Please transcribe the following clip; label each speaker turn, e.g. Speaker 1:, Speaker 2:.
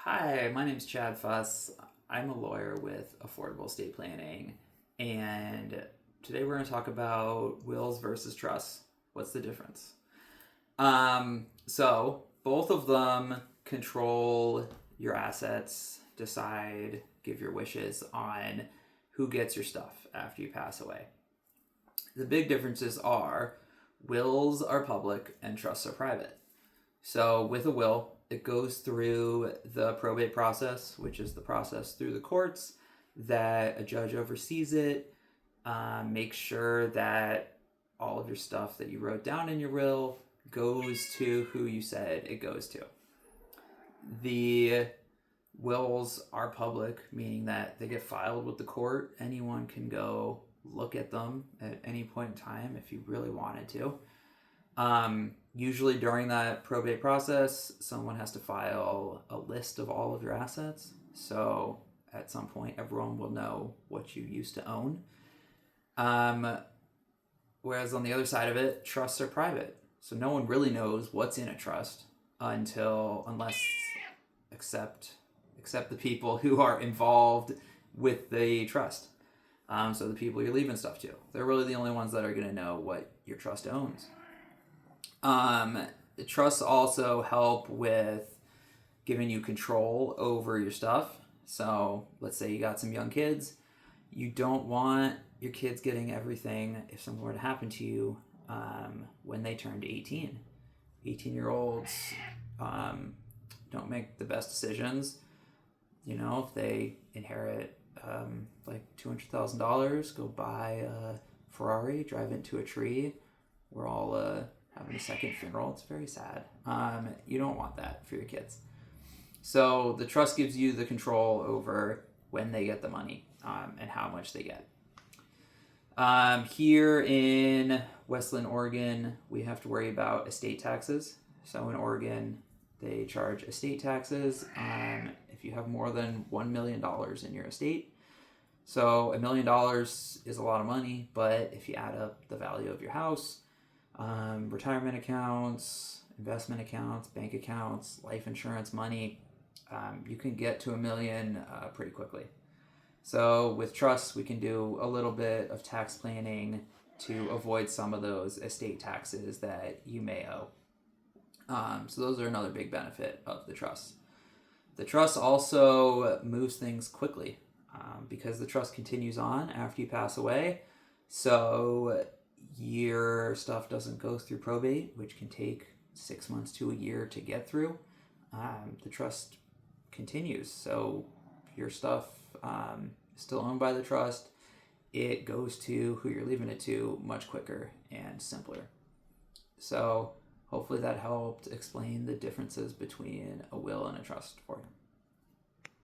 Speaker 1: Hi, my name's Chad Fuss. I'm a lawyer with Affordable Estate Planning, and today we're going to talk about wills versus trusts. What's the difference? So both of them control your assets, decide, give your wishes on who gets your stuff after you pass away. The big differences are wills are public and trusts are private. So with a will, it goes through the probate process, which is the process through the courts that a judge oversees it, makes sure that all of your stuff that you wrote down in your will goes to who you said it goes to. The wills are public, meaning that they get filed with the court. Anyone can go look at them at any point in time if you really wanted to. Usually during that probate process, someone has to file a list of all of your assets. So at some point, everyone will know what you used to own. Whereas on the other side of it, trusts are private. So no one really knows what's in a trust except the people who are involved with the trust. So the people you're leaving stuff to. They're really the only ones that are going to know what your trust owns. The trusts also help with giving you control over your stuff. So let's say you got some young kids. You don't want your kids getting everything if something were to happen to you when they turned 18. 18-year-olds don't make the best decisions. You know, if they inherit like $200,000, go buy a Ferrari, drive into a tree. We're all having a second funeral. It's very sad. You don't want that for your kids. So the trust gives you the control over when they get the money and how much they get. Here in Westland, Oregon, we have to worry about estate taxes. So in Oregon, they charge estate taxes if you have more than $1 million in your estate. So $1 million is a lot of money, but if you add up the value of your house, retirement accounts, investment accounts, bank accounts, life insurance money, you can get to $1 million pretty quickly. So with trusts, we can do a little bit of tax planning to avoid some of those estate taxes that you may owe. So those are another big benefit of the trust. The trust also moves things quickly because the trust continues on after you pass away. So your stuff doesn't go through probate, which can take 6 months to a year to get through. The trust continues. So your stuff is still owned by the trust. It goes to who you're leaving it to much quicker and simpler. So hopefully that helped explain the differences between a will and a trust for you.